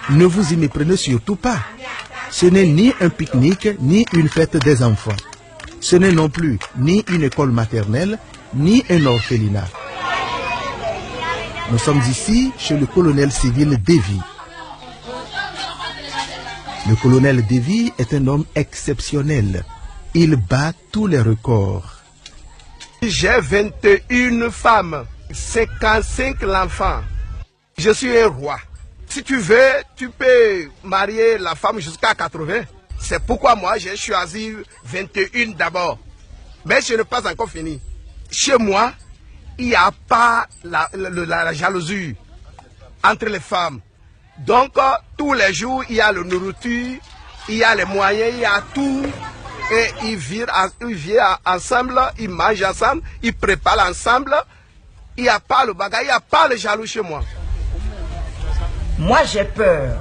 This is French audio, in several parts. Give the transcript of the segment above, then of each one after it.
Ne vous y méprenez surtout pas. Ce n'est ni un pique-nique, ni une fête des enfants. Ce n'est non plus ni une école maternelle, ni un orphelinat. Nous sommes ici chez le colonel civil Davy. Le colonel Davy est un homme exceptionnel. Il bat tous les records. J'ai 21 femmes, 55 enfants. Je suis un roi. Si tu veux, tu peux marier la femme jusqu'à 80. C'est pourquoi moi j'ai choisi 21 d'abord. Mais je n'ai pas encore fini. Chez moi, il n'y a pas la jalousie entre les femmes. Donc tous les jours, il y a la nourriture, il y a les moyens, il y a tout. Et ils vivent ensemble, ils mangent ensemble, ils préparent ensemble. Il n'y a pas le bagage, il n'y a pas le jaloux chez moi. Moi j'ai peur.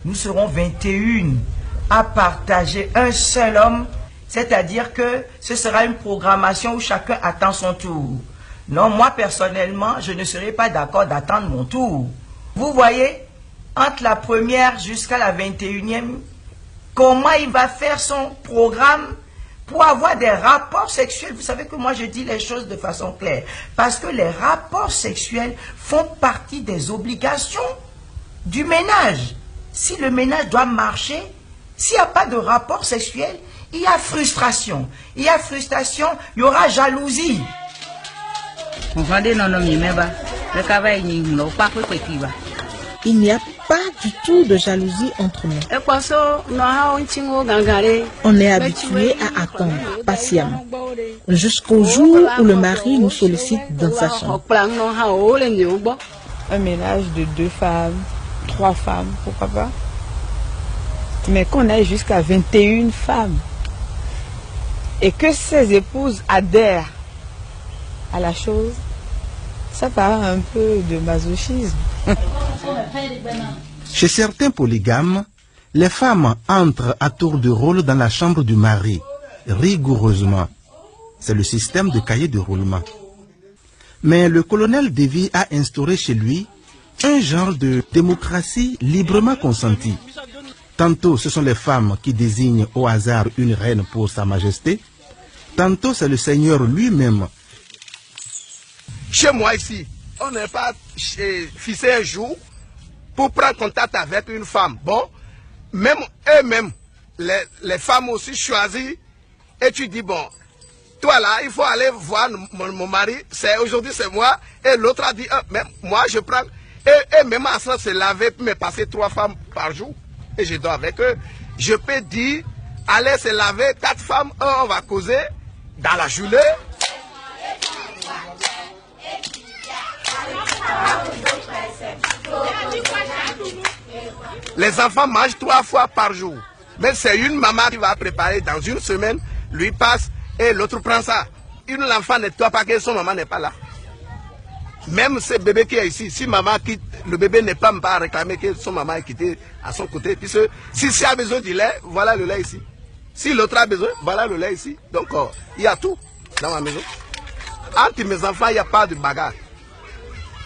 Nous serons 21 à partager un seul homme. C'est-à-dire que ce sera une programmation où chacun attend son tour. Non, moi personnellement, je ne serai pas d'accord d'attendre mon tour. Vous voyez, entre la première jusqu'à la 21e, comment il va faire son programme pour avoir des rapports sexuels. Vous savez que moi je dis les choses de façon claire. Parce que les rapports sexuels font partie des obligations du ménage. Si le ménage doit marcher, s'il n'y a pas de rapport sexuel, il y a frustration. Il y a frustration, il y aura jalousie. Il n'y a pas du tout de jalousie entre nous. On est habitué à attendre patiemment jusqu'au jour où le mari nous sollicite dans sa chambre. Un ménage de 2 femmes, 3 femmes, pourquoi pas. Mais qu'on aille jusqu'à 21 femmes et que ces épouses adhèrent à la chose, ça paraît un peu de masochisme. Chez certains polygames, les femmes entrent à tour de rôle dans la chambre du mari, rigoureusement. C'est le système de cahier de roulement. Mais le colonel Davy a instauré chez lui un genre de démocratie librement consentie. Tantôt ce sont les femmes qui désignent au hasard une reine pour sa majesté, tantôt c'est le Seigneur lui-même. Chez moi ici, on n'est pas fixé un jour pour prendre contact avec une femme. Bon, même eux-mêmes, les femmes aussi choisissent, et tu dis, bon, toi là, il faut aller voir mon mari, aujourd'hui c'est moi, et l'autre a dit, même moi je prends, et même à ça, se laver, me passer 3 femmes par jour, et je dors avec eux. Je peux dire, allez se laver, 4 femmes, on va causer dans la journée. Les enfants mangent 3 fois par jour. Mais c'est une maman qui va préparer dans une semaine, lui passe et l'autre prend ça. L'enfant ne doit pas que son maman n'est pas là. Même ce bébé qui est ici, si maman quitte, le bébé n'est pas réclamer que son maman est quittée à son côté. Puisque si a besoin du lait, voilà le lait ici. Si l'autre a besoin, voilà le lait ici. Donc il y a tout dans ma maison. Entre mes enfants, il n'y a pas de bagarre.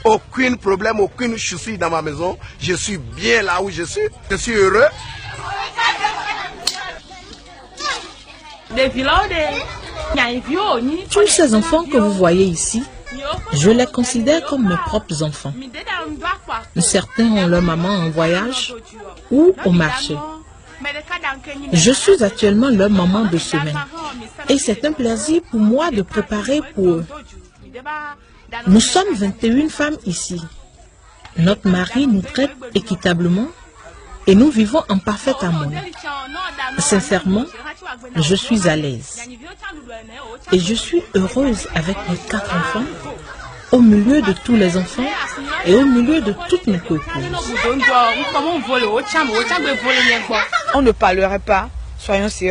Aucun problème, aucune souci dans ma maison. Je suis bien là où je suis. Je suis heureux. Tous ces enfants que vous voyez ici, je les considère comme mes propres enfants. Certains ont leur maman en voyage ou au marché. Je suis actuellement leur maman de semaine. Et c'est un plaisir pour moi de préparer pour eux. Nous sommes 21 femmes ici. Notre mari nous traite équitablement et nous vivons en parfaite harmonie. Sincèrement, je suis à l'aise. Et je suis heureuse avec mes 4 enfants, au milieu de tous les enfants et au milieu de toutes mes copines. On ne parlerait pas, soyons sérieux.